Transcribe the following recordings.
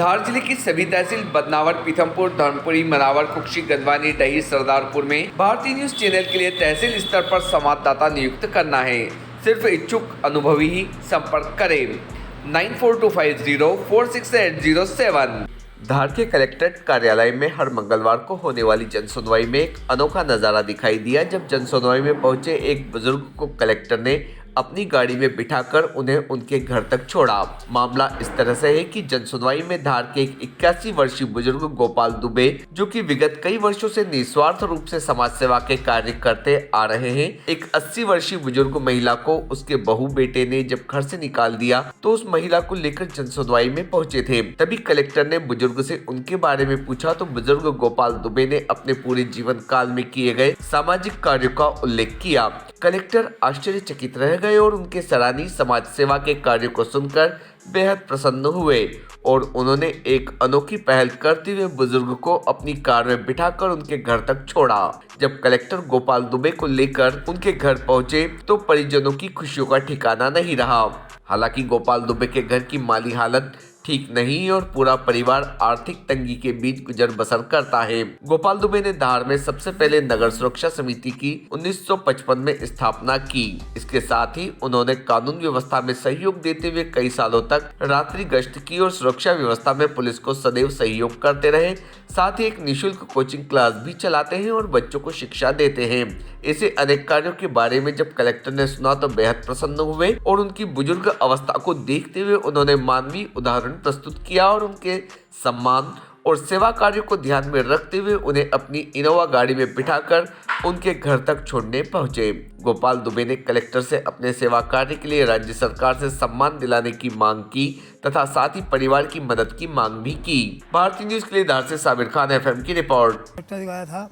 धार जिले की सभी तहसील बदनावर, पीथमपुर, धर्मपुरी, मनावर, कुक्षी, गंदवानी, डही, सरदारपुर में भारतीय न्यूज चैनल के लिए तहसील स्तर पर संवाददाता नियुक्त करना है। सिर्फ इच्छुक अनुभवी ही संपर्क करें। 9425046807। धार के कलेक्ट्रेट कार्यालय में हर मंगलवार को होने वाली जनसुनवाई में एक अनोखा नजारा दिखाई दिया, जब जनसुनवाई में पहुंचे एक बुजुर्ग को कलेक्टर ने अपनी गाड़ी में बिठाकर उन्हें उनके घर तक छोड़ा। मामला इस तरह से है कि जनसुनवाई में धार के एक 81 वर्षीय बुजुर्ग गोपाल दुबे, जो कि विगत कई वर्षों से निस्वार्थ रूप से समाज सेवा के कार्य करते आ रहे हैं, एक 80 वर्षीय बुजुर्ग महिला को उसके बहू बेटे ने जब घर से निकाल दिया तो उस महिला को लेकर जनसुनवाई में पहुंचे थे। तभी कलेक्टर ने बुजुर्ग से उनके बारे में पूछा तो बुजुर्ग गोपाल दुबे ने अपने पूरे जीवन काल में किए गए सामाजिक कार्यों का उल्लेख किया। कलेक्टर आश्चर्यचकित रह गए और उनके सराहनीय समाज सेवा के कार्यों को सुनकर बेहद प्रसन्न हुए और उन्होंने एक अनोखी पहल करते हुए बुजुर्ग को अपनी कार में बिठाकर उनके घर तक छोड़ा। जब कलेक्टर गोपाल दुबे को लेकर उनके घर पहुंचे तो परिजनों की खुशियों का ठिकाना नहीं रहा। हालांकि गोपाल दुबे के घर की माली हालत ठीक नहीं और पूरा परिवार आर्थिक तंगी के बीच गुजर बसर करता है। गोपाल दुबे ने धार में सबसे पहले नगर सुरक्षा समिति की 1955 में स्थापना की। इसके साथ ही उन्होंने कानून व्यवस्था में सहयोग देते हुए कई सालों तक रात्रि गश्त की और सुरक्षा व्यवस्था में पुलिस को सदैव सहयोग करते रहे। साथ ही एक निःशुल्क कोचिंग क्लास भी चलाते हैं और बच्चों को शिक्षा देते हैं। ऐसे अनेक कार्यों के बारे में जब कलेक्टर ने सुना तो बेहद प्रसन्न हुए और उनकी बुजुर्ग अवस्था को देखते हुए उन्होंने मानवीय उदाहरण प्रस्तुत किया और उनके सम्मान और सेवा कार्यों को ध्यान में रखते हुए उन्हें अपनी इनोवा गाड़ी में बिठाकर उनके घर तक छोड़ने पहुंचे। गोपाल दुबे ने कलेक्टर से अपने सेवा कार्य के लिए राज्य सरकार से सम्मान दिलाने की मांग की तथा साथ ही परिवार की मदद की मांग भी की। भारतीय न्यूज के लिए धार से साबिर खान, FM की रिपोर्ट। कलेक्टर गया था,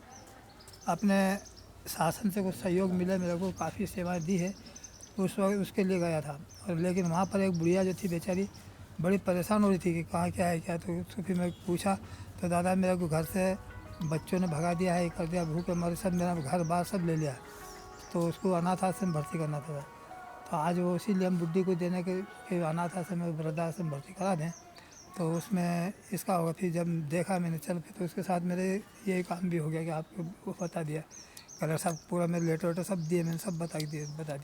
अपने शासन से कुछ सहयोग मिला, मेरे को काफ़ी सेवाएं दी है, उस वक्त उसके लिए गया था। और लेकिन वहाँ पर एक बुढ़िया जो थी बेचारी बड़ी परेशान हो रही थी कि कहाँ क्या है क्या, तो उसको फिर मैं पूछा तो दादा मेरे को घर से बच्चों ने भगा दिया है, कर दिया, भूखे मरे, सब मेरा घर बार सब ले लिया, तो उसको अनाथ आश्रम में भर्ती करना था। तो आज वो इसीलिए हम बुढ़ी को देने के अनाथ आश्रम में वृद्धाश्रम भर्ती करा दें, तो उसमें इसका होगा। फिर जब देखा मैंने चल फिर तो उसके साथ मेरे ये काम भी हो गया कि आपको वो बता दिया, कलर साहब पूरा मेरे लेटर वेटर सब दिए, मैंने सब बता दिया।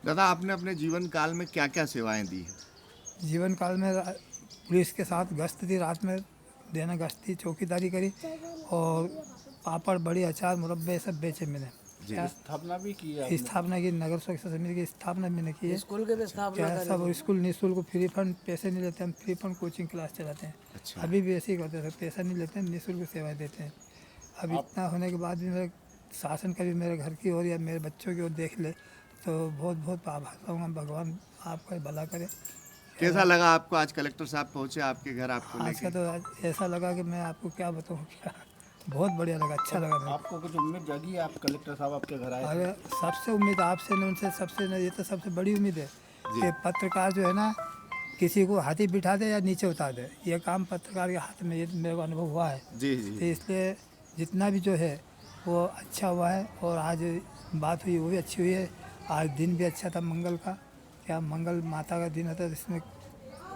दादा, आपने अपने जीवन काल में क्या क्या सेवाएं दी है? जीवन काल में पुलिस के साथ गश्त थी, रात में देना गश्त थी, चौकीदारी करी और पापड़, बड़ी, अचार, मुरब्बे सब बेचे मैंने। स्थापना भी की है, स्थापना की, नगर सुरक्षा समिति की स्थापना मैंने की है। स्कूल के भी स्थापना क्या सब स्कूल निःशुल्क फ्री फंड, पैसे नहीं लेते हम, फ्री फंड कोचिंग क्लास चलाते हैं। अच्छा। अभी भी ऐसे ही करते थे, पैसा नहीं लेते हैं, निःशुल्क सेवाएं देते हैं। अब इतना होने के बाद भी मेरे शासन का भी मेरे घर की ओर या मेरे बच्चों की ओर देख ले तो बहुत बहुत आभार रहूँगा। भगवान आपका भला करे। कैसा लगा आपको आज कलेक्टर साहब पहुंचे आपके घर आपको आज लेके? का तो आज ऐसा लगा कि मैं आपको क्या बताऊँ, क्या बहुत बढ़िया लगा, अच्छा लगा मेरे को। आपको कुछ उम्मीद जगी आप कलेक्टर साहब आपके घर आए? अरे सबसे उम्मीद आपसे ने, उनसे सबसे नहीं, ये तो सबसे बड़ी उम्मीद है कि पत्रकार जो है ना किसी को हाथी बिठा दे या नीचे उतार दे, ये काम पत्रकार के हाथ में, ये मेरे को अनुभव हुआ है। जी तो इसलिए जितना भी जो है वो अच्छा हुआ है और आज बात हुई वो भी अच्छी हुई है। आज दिन भी अच्छा था मंगल का, क्या मंगल माता का दिन होता है, इसमें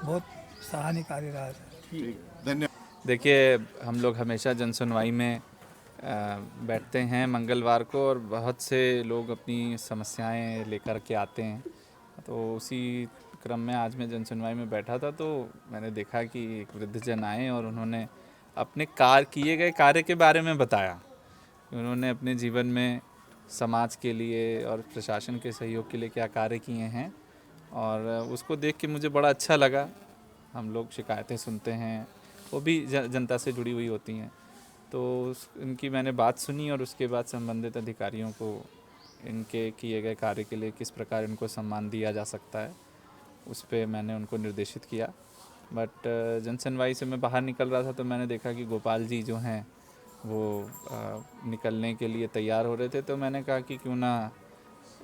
बहुत सराहनीय कार्य रहा था। धन्यवाद। देखिए, हम लोग हमेशा जनसुनवाई में बैठते हैं मंगलवार को और बहुत से लोग अपनी समस्याएं लेकर के आते हैं। तो उसी क्रम में आज मैं जनसुनवाई में बैठा था तो मैंने देखा कि एक वृद्धजन आए और उन्होंने अपने किए गए कार्य के बारे में बताया। उन्होंने अपने जीवन में समाज के लिए और प्रशासन के सहयोग के लिए क्या कार्य किए हैं और उसको देख के मुझे बड़ा अच्छा लगा। हम लोग शिकायतें सुनते हैं, वो भी जनता से जुड़ी हुई होती हैं, तो इनकी मैंने बात सुनी और उसके बाद संबंधित अधिकारियों को इनके किए गए कार्य के लिए किस प्रकार इनको सम्मान दिया जा सकता है उस पर मैंने उनको निर्देशित किया। बट जनसुनवाई से मैं बाहर निकल रहा था तो मैंने देखा कि गोपाल जी जो हैं वो निकलने के लिए तैयार हो रहे थे, तो मैंने कहा कि क्यों ना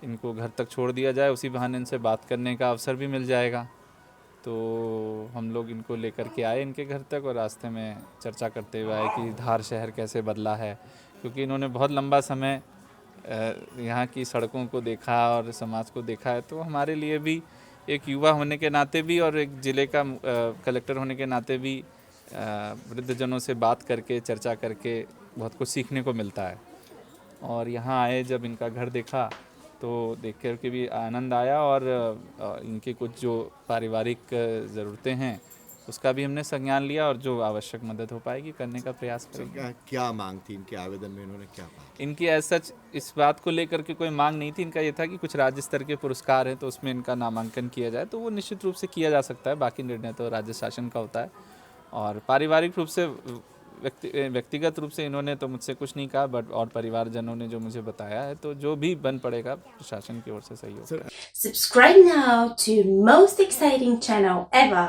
इनको घर तक छोड़ दिया जाए, उसी बहाने इनसे बात करने का अवसर भी मिल जाएगा। तो हम लोग इनको लेकर के आए इनके घर तक और रास्ते में चर्चा करते हुए आए कि धार शहर कैसे बदला है, क्योंकि इन्होंने बहुत लंबा समय यहाँ की सड़कों को देखा और समाज को देखा है। तो हमारे लिए भी एक युवा होने के नाते भी और एक ज़िले का कलेक्टर होने के नाते भी वृद्धजनों से बात करके, चर्चा करके बहुत कुछ सीखने को मिलता है। और यहाँ आए जब इनका घर देखा तो देख कर के भी आनंद आया, और इनके कुछ जो पारिवारिक ज़रूरतें हैं उसका भी हमने संज्ञान लिया, और जो आवश्यक मदद हो पाएगी करने का प्रयास करेंगे। क्या मांग थी इनके आवेदन में, इन्होंने क्या कहा? इनकी एज सच इस बात को लेकर के कोई मांग नहीं थी। इनका ये था कि कुछ राज्य स्तर के पुरस्कार हैं तो उसमें इनका नामांकन किया जाए, तो वो निश्चित रूप से किया जा सकता है। बाकी निर्णय तो राज्य शासन का होता है। और पारिवारिक रूप से व्यक्तिगत रूप से इन्होंने तो मुझसे कुछ नहीं कहा, बट और परिवारजनों ने जो मुझे बताया है, तो जो भी बन पड़ेगा प्रशासन की ओर से सहयोग। Subscribe now to most exciting channel ever.